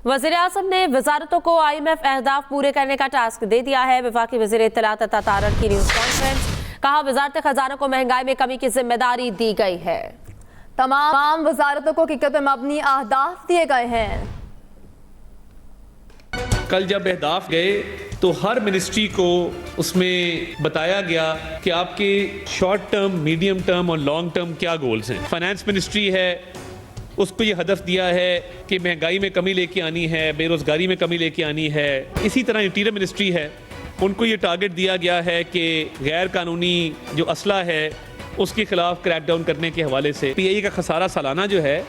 वज़ीर आज़म ने वजारतों को IMF अहदाफ पूरे करने का टास्क दे दिया है। वफाकी वज़ीर इत्तलात अता तारड़ की न्यूज़ कॉन्फ्रेंस, कहा वजारत खजाना को महंगाई में कमी की जिम्मेदारी दी गई है। तमाम वजारतों को हकीकत में मबनी अहदाफ दिए गए हैं। कल जब अहदाफ गए तो हर मिनिस्ट्री को उसमें बताया गया कि आपके शॉर्ट टर्म, मीडियम टर्म और लॉन्ग टर्म क्या गोल्स हैं। फाइनेंस मिनिस्ट्री है, उसको ये हदफ दिया है कि महंगाई में कमी लेके आनी है, बेरोज़गारी में कमी लेके आनी है। इसी तरह इंटीरियर मिनिस्ट्री है, उनको ये टारगेट दिया गया है कि गैर कानूनी जो असला है उसके खिलाफ क्रैक डाउन करने के हवाले से। PIA का खसारा सालाना जो है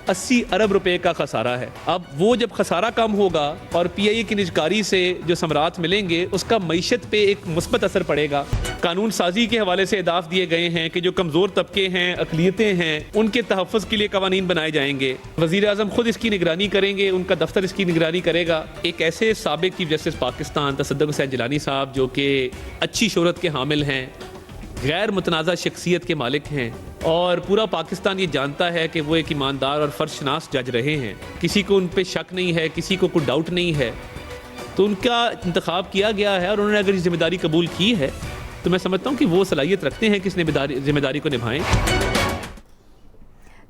80 अरब रुपए का खसारा है। अब वो जब खसारा कम होगा और PIA की निजकारी से जो समरात मिलेंगे उसका मईशत पे एक मुस्बत असर पड़ेगा। कानून साजी के हवाले से अहदाफ दिए गए हैं कि जो कमज़ोर तबके हैं, अक़लियतें हैं, उनके तहफ़्फ़ुज़ के लिए कवानीन बनाए जाएंगे। वज़ीर आज़म खुद इसकी निगरानी करेंगे, उनका दफ्तर इसकी निगरानी करेगा। एक ऐसे साबिक़ चीफ जस्टिस पाकिस्तान तसद्दुक़ हुसैन जिलानी साहब जो कि अच्छी शोहरत के हामिल हैं, गैर मुतनाज़ा शख्सियत के मालिक हैं और पूरा पाकिस्तान ये जानता है कि वो एक ईमानदार और फ़र्शनास जज रहे हैं, किसी को उन पे शक नहीं है, किसी को कोई डाउट नहीं है, तो उनका इंतखाब किया गया है और उन्होंने अगर जिम्मेदारी कबूल की है तो मैं समझता हूँ कि वो सलाहियत रखते हैं कि इस जिम्मेदारी को निभाएं।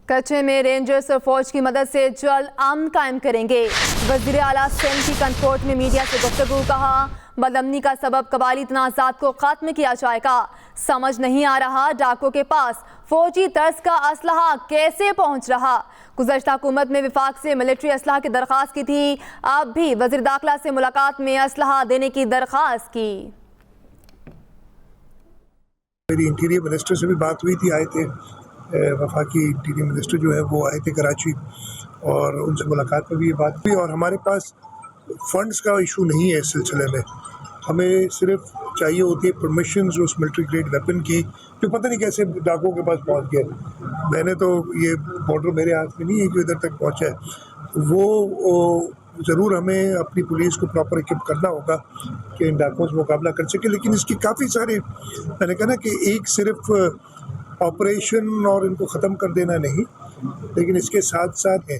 कच्चे में रेंजर्स और फौज की मदद से जल्द अमन कायम करेंगे। वज़ीर आला सिंध की कनकोट में मीडिया से गुफ्तगू, कहा बदअमनी का सबब कबायली तनाज़ात को ख़त्म किया जाएगा। समझ नहीं आ रहा डाको के पास फौजी तर्ज का असलहा कैसे पहुँच रहा। गुज़श्ता हुकूमत में वफाक से मिलिट्री असलहा की दरख्वास्त की थी, अब भी वज़ीर दाखिला से मुलाकात में असलहा देने की दरख्वास्त की। मेरी इंटीरियर मिनिस्टर से भी बात हुई थी, आए थे वफाकी इंटीरियर मिनिस्टर जो है वो आए थे कराची और उनसे मुलाकात में भी ये बात हुई। और हमारे पास फंड्स का इशू नहीं है इस सिलसिले में, हमें सिर्फ चाहिए होती है परमिशन उस मिलिट्री ग्रेड वेपन की, जो पता नहीं कैसे डाकुओं के पास पहुंच गया। मैंने तो ये बॉर्डर मेरे हाथ में नहीं है कि इधर तक पहुंचा है। वो ज़रूर हमें अपनी पुलिस को प्रॉपर इक्विप करना होगा कि इन डाकुओं से मुकाबला कर सके। लेकिन इसकी काफ़ी सारे, मैंने कहा ना कि एक सिर्फ ऑपरेशन और इनको ख़त्म कर देना नहीं, लेकिन इसके साथ साथ है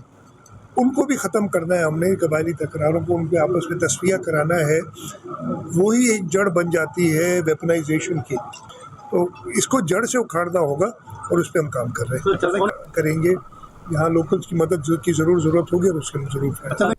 उनको भी ख़त्म करना है। हमने कबायली तकरारों को उनके आपस में तस्फिया कराना है, वही एक जड़ बन जाती है वेपनाइजेशन की। तो इसको जड़ से उखाड़ना होगा और उस पर हम काम कर रहे हैं, करेंगे। यहाँ लोकल्स की मदद की ज़रूरत होगी और उसके ज़रूर फैसला।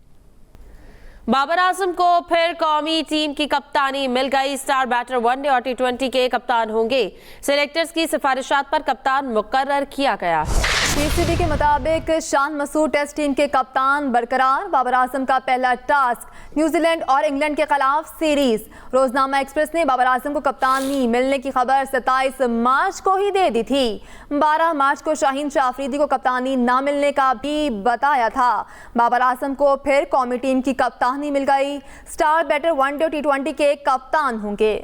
बाबर आजम को फिर कौमी टीम की कप्तानी मिल गई। स्टार बैटर वनडे और T20 के कप्तान होंगे। सिलेक्टर्स की सिफारिशात पर कप्तान मुकर्रर किया गया है। PCB के मुताबिक शान मसूद टेस्ट टीम के कप्तान बरकरार। बाबर आजम का पहला टास्क न्यूजीलैंड और इंग्लैंड के खिलाफ सीरीज। रोजनामा एक्सप्रेस ने बाबर आजम को कप्तानी मिलने की खबर 27 मार्च को ही दे दी थी। 12 मार्च को शाहीन शाह अफरीदी को कप्तानी न मिलने का भी बताया था। बाबर आजम को फिर कौमी टीम की कप्तानी मिल गई। स्टार बैटर वनडे और T20 के कप्तान होंगे।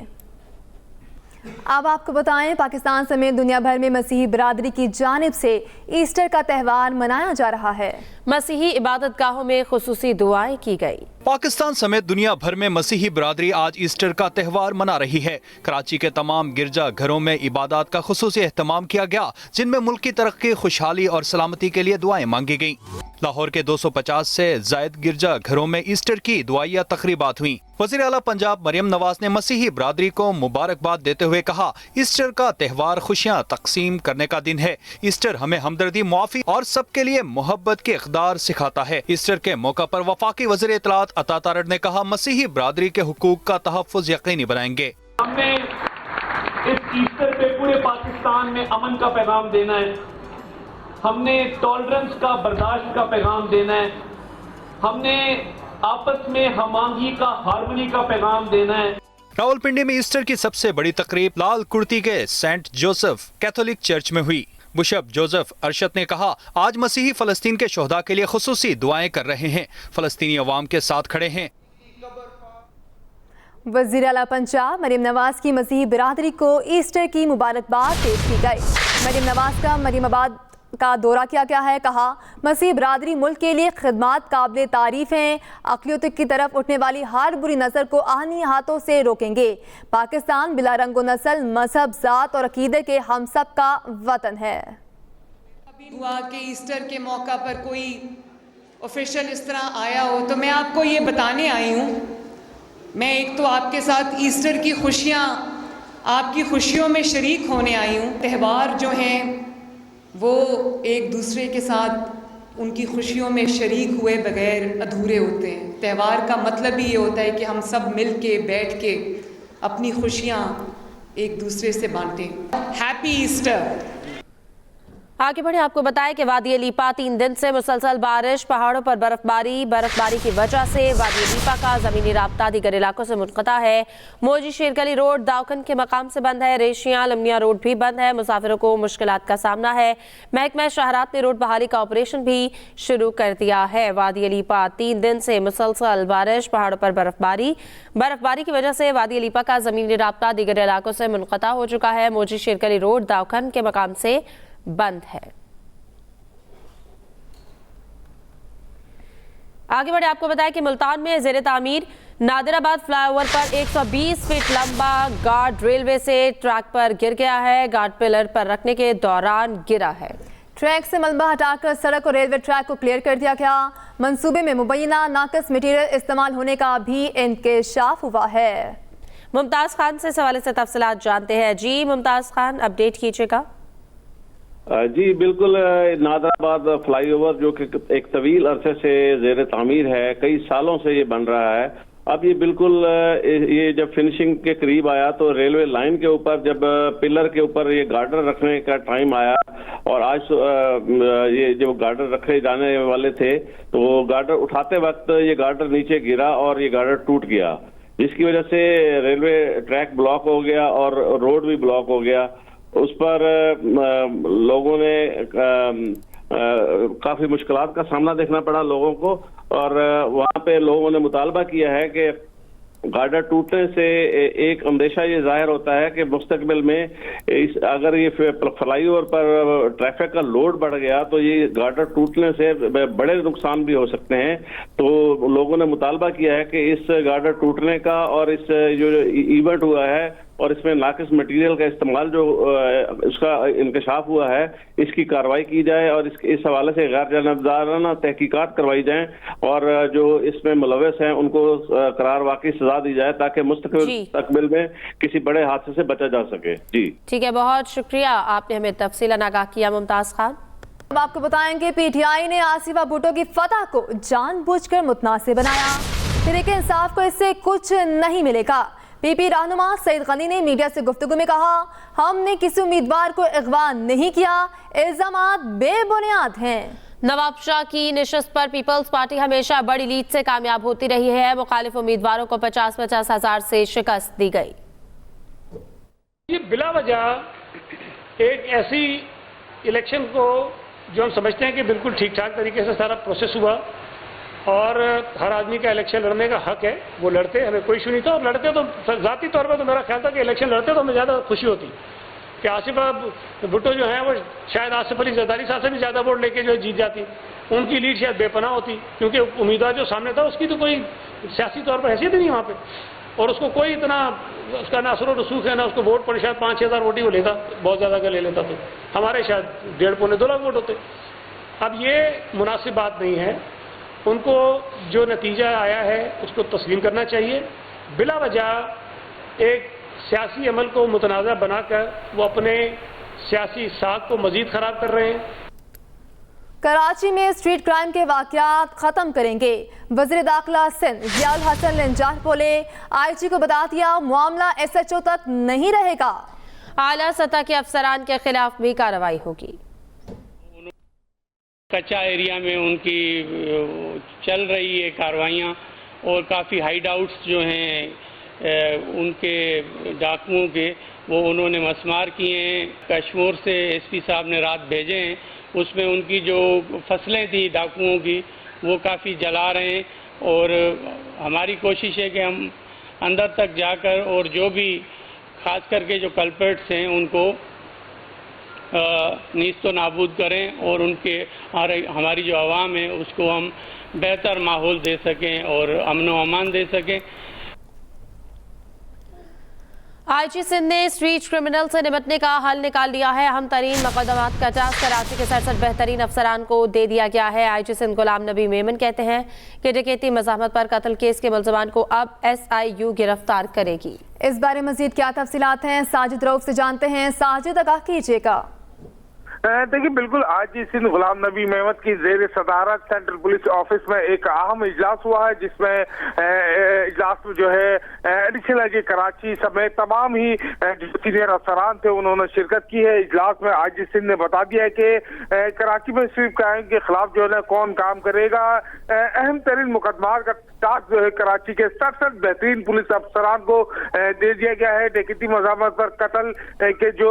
अब आपको बताएं, पाकिस्तान समेत दुनिया भर में मसीही बिरादरी की जानिब से ईस्टर का त्यौहार मनाया जा रहा है। मसीही इबादत गाहों में खुसूसी दुआएं की गई। पाकिस्तान समेत दुनिया भर में मसीही बिरादरी आज ईस्टर का त्यौहार मना रही है। कराची के तमाम गिरजा घरों में इबादत का खुसूसी एहतमाम किया गया, जिनमें मुल्क की तरक्की, खुशहाली और सलामती के लिए दुआएं मांगी गईं। लाहौर के 250 से जायद गिरजा घरों में ईस्टर की दुआइया तकरीबात हुई। वज़ीर आला पंजाब मरियम नवाज ने मसीही बिरादरी को मुबारकबाद देते हुए कहा, ईस्टर का त्यौहार खुशियाँ तकसीम करने का दिन है। ईस्टर हमें हमदर्दी, मुआफ़ी और सबके लिए मोहब्बत के इक़दार सिखाता है। ईस्टर के मौका पर वफाकी वज़ीर इत्तलात अता तारड़ ने कहा, मसीही बिरादरी के हुकूक का तहफ़्फ़ुज़ यकीनी बनाएंगे। हमने इस ईस्टर पे पूरे पाकिस्तान में अमन का पैगाम देना है, हमने टॉलरेंस का, बर्दाश्त का पैगाम देना है, हमने आपस में हमांगी का, हारमोनी का पैगाम देना है। रावलपिंडी में ईस्टर की सबसे बड़ी तकरीब लाल कुर्ती के सेंट जोसेफ कैथोलिक चर्च में हुई। बिशप जोसेफ अरशद ने कहा, आज मसीही फ़लस्तीन के शोहदा के लिए खुसूसी दुआएं कर रहे हैं, फ़लस्तीनी अवाम के साथ खड़े हैं। वज़ीर आला पंजाब मरियम नवाज की मसीही बिरादरी को ईस्टर की मुबारकबाद पेश की गई। मरियम नवाज का मरियमाबाद का दौरा किया गया है। कहा, मसीह बिरादरी मुल्क के लिए खिदमात काबिल तारीफ हैं। अक़लियत की तरफ उठने वाली हर बुरी नज़र को आहनी हाथों से रोकेंगे। पाकिस्तान बिला रंगो नस्ल, मजहब, ज़ात और अकीदे के हम सब का वतन है। हुआ कि ईस्टर के मौका पर कोई ऑफिशियल इस तरह आया हो, तो मैं आपको ये बताने आई हूँ, मैं एक तो आपके साथ ईस्टर की खुशियाँ, आपकी खुशियों में शरीक होने आई हूँ। त्यौहार जो हैं वो एक दूसरे के साथ उनकी खुशियों में शरीक हुए बगैर अधूरे होते हैं। त्यौहार का मतलब ही ये होता है कि हम सब मिल के बैठ के अपनी खुशियाँ एक दूसरे से बांटें। Happy Easter. आगे बढ़े आपको बताएं कि वादी लीपा 3 दिन से मुसलसल बारिश, पहाड़ों पर बर्फबारी की वजह से वादी लीपा का जमीनी राब्ता दीगर इलाकों से मुनक़ता है। मोजी शेरगली रोड दावखन के मकाम से बंद है। रेशियां लमिया रोड भी बंद है। मुसाफिरों को मुश्किलात का सामना है। महकमा शहरात ने रोड बहाली का ऑपरेशन भी शुरू कर दिया है। वादी लीपा 3 दिन से मुसलसल बारिश, पहाड़ों पर बर्फबारी की वजह से वादी लीपा का जमीनी राब्ता दीगर इलाकों से मुनक़ता हो चुका है। मोजी शेरगली रोड दावखन के मकाम से बंद है। आगे बढ़े आपको बताएं कि मुल्तान में ज़ेरे तामीर नादिराबाद फ्लाईओवर पर 120 फीट लंबा गार्ड रेलवे से ट्रैक पर गिर गया है। गार्ड पिलर पर रखने के दौरान गिरा है। ट्रैक से मलबा हटाकर सड़क और रेलवे ट्रैक को क्लियर कर दिया गया। मंसूबे में मुबैना नाकस मटीरियल इस्तेमाल होने का भी इंकशाफ हुआ है। मुमताज़ खान से इस हवाले से तफसीलात जानते हैं। जी मुमताज़ खान, अपडेट कीजिएगा। जी बिल्कुल, नादिराबाद फ्लाईओवर जो कि एक तवील अरसे से ज़ेर तामीर है, कई सालों से ये बन रहा है। अब ये बिल्कुल ये जब फिनिशिंग के करीब आया तो रेलवे लाइन के ऊपर जब पिलर के ऊपर ये गार्डर रखने का टाइम आया और आज ये जो गार्डर रखे जाने वाले थे तो गार्डर उठाते वक्त ये गार्डर नीचे गिरा और ये गार्डर टूट गया, जिसकी वजह से रेलवे ट्रैक ब्लॉक हो गया और रोड भी ब्लॉक हो गया। उस पर लोगों ने काफी मुश्किलात का सामना देखना पड़ा लोगों को और वहां पे लोगों ने मुतालबा किया है कि गार्डर टूटने से एक अंदेशा ये जाहिर होता है कि मुस्तकबिल में अगर ये फ्लाईओवर पर ट्रैफिक का लोड बढ़ गया तो ये गार्डर टूटने से बड़े नुकसान भी हो सकते हैं। तो लोगों ने मुतालबा किया है कि इस गार्डर टूटने का और इस जो इवेंट हुआ है और इसमें नाकिस मटेरियल का इस्तेमाल जो उसका इंकशाफ हुआ है, इसकी कार्रवाई की जाए और इस हवाले से गैर जानबदाराना तहकीकात करवाई जाएं और जो इसमें मुलव्वस हैं उनको करार वाकई सजा दी जाए ताकि मुस्तकबिल में किसी बड़े हादसे से बचा जा सके। जी ठीक है, बहुत शुक्रिया, आपने हमें तफसीलन आगाह किया मुमताज़ खान। अब आपको बताएंगे पीटीआई ने आसिफा भुट्टो की फतह को जानबूझकर मुतनासिब बनाया। तहरीक इंसाफ को इससे कुछ नहीं मिलेगा। पीपी रहनुमा सईद गनी ने मीडिया से गुफ्तगू में कहा, हमने किसी उम्मीदवार को अगवा नहीं किया, इल्जामात बेबुनियाद हैं। नवाब शाह की निशस्त पर पीपल्स पार्टी हमेशा बड़ी लीड से कामयाब होती रही है। मुखालिफ उम्मीदवारों को 50-50 हजार से शिकस्त दी गई। ये बिला वजह एक ऐसी इलेक्शन को जो हम समझते हैं कि बिल्कुल ठीक ठाक तरीके से सारा प्रोसेस हुआ और हर आदमी का इलेक्शन लड़ने का हक है, वो लड़ते, हमें कोई इशू नहीं था। और लड़ते तो ज़ाती तौर पर तो मेरा ख्याल था कि इलेक्शन लड़ते तो हमें ज़्यादा खुशी होती कि आसिफा भुट्टो जो है वो शायद आसिफ अली जरदारी साहब से भी ज़्यादा वोट लेके जो जीत जाती, उनकी लीड शायद बेपनाह होती, क्योंकि उम्मीदवार जो सामने था उसकी तो कोई सियासी तौर पर हैसियत ही नहीं वहाँ पर और उसको कोई इतना उसका ना असर रसूख है ना उसको वोट पर शायद 5-6 हज़ार वोट ही वो लेता, बहुत ज़्यादा अगर ले लेता तो हमारे शायद 1.5-2 लाख वोट होते। अब ये मुनासिब बात नहीं है। उनको जो नतीजा आया है उसको तस्लीम करना चाहिए। बिला वजह एक सियासी अमल को मुतनाज़ा बनाकर वो अपने सियासी साख को मजीद खराब कर रहे हैं। कराची में स्ट्रीट क्राइम के वाकयात खत्म करेंगे। वज़ीर दाखिला सिंध ज़ियाउल हसन लंजार बोले, आईजी को बता दिया मामला SHO तक नहीं रहेगा। आला सतह के अफसरान के खिलाफ भी कार्रवाई होगी। कच्चा एरिया में उनकी चल रही है कार्रवाइयाँ और काफ़ी हाइड आउट्स जो हैं उनके डाकुओं के वो उन्होंने मसमार किए हैं। कश्मीर से SP साहब ने रात भेजे हैं, उसमें उनकी जो फसलें थी डाकुओं की वो काफ़ी जला रहे हैं और हमारी कोशिश है कि हम अंदर तक जाकर और जो भी खास करके जो कल्प्रिट्स हैं उनको नीस्तो नाबूद करें और उनके हमारी जो आवाम है उसको हम बेहतर माहौल दे सकें और अमन व अमान दे सकें। आईजी सिंध ने स्ट्रीट क्रिमिनल से निपटने का हल निकाल लिया है। अहम तरीन मुकदमात का टास्क कराची के 67 बेहतरीन अफसरान को दे दिया गया है। आईजी सिंध गुलाम नबी मेमन कहते हैं कि डकैती मज़ाहमत पर कत्ल केस के मुल्ज़िमान को अब SIU गिरफ्तार करेगी। इस बारे मजीद क्या तफसीलात हैं, साजिद रऊफ से जानते हैं। साजिद, आगाह कीजिएगा। देखिए, बिल्कुल आईजी सिंध गुलाम नबी मेमन की जेर सदारत सेंट्रल पुलिस ऑफिस में एक अहम इजलास हुआ है, जिसमें इजलास में जो है एडिशनल आईजी कराची समेत तमाम ही जो सीनियर अफसरान थे उन्होंने शिरकत की है। इजलास में आईजी सिंध ने बता दिया है कि कराची में सिर्फ क्राइम के खिलाफ जो है कौन काम करेगा। अहम तरीन मुकदमात का टास्क जो है कराची के 67 बेहतरीन पुलिस अफसरान को दे दिया गया है। डकैती मज़ाहमत पर कत्ल के जो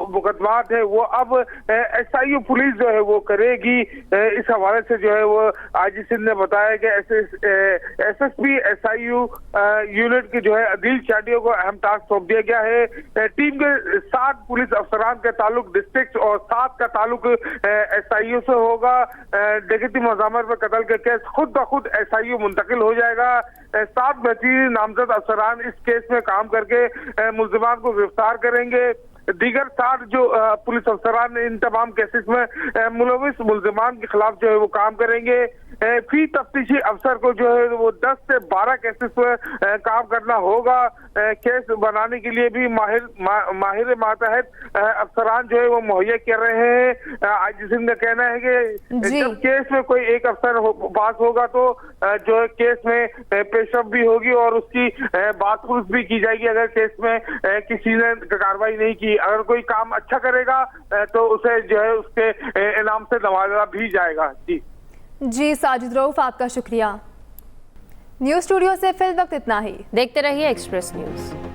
मुकदमात है वो अब SIU पुलिस जो है वो करेगी। इस हवाले से जो है वो आईजी सिंध ने बताया कि SSP SIU यूनिट की जो है अदील चाडियों को अहम टास्क सौंप दिया गया है। टीम के 7 पुलिस अफसरान का ताल्लुक डिस्ट्रिक्ट और 7 का ताल्लुक SIU से होगा। डकैती मज़ाहमत पर कत्ल के केस खुद ब खुद SIU मुंतकिल हो जाएगा। 7 बेहतरीन नामजद अफसरान इस केस में काम करके मुल्ज़िमान को गिरफ्तार करेंगे। दीगर 7 जो पुलिस अफसरान इन तमाम केसेस में मुलविस मुल्ज़िमान के खिलाफ जो है वो काम करेंगे। फी तफ्तीशी अफसर को जो है वो 10 से 12 केसेस में काम करना होगा। केस बनाने के लिए भी माहिर मातहत अफसरान जो है वो मुहैया कर रहे हैं। आईजी सिंह का कहना है कि जब केस में कोई एक अफसर पास होगा तो जो है केस में पेशरफ भी होगी और उसकी बात भी की जाएगी। अगर केस में किसी ने कार्रवाई नहीं की, अगर कोई काम अच्छा करेगा तो उसे जो है उसके इनाम से नवाजा भी जाएगा। जी साजिद रऊफ, आपका शुक्रिया। न्यूज़ स्टूडियो से फिल वक्त इतना ही। देखते रहिए एक्सप्रेस न्यूज़।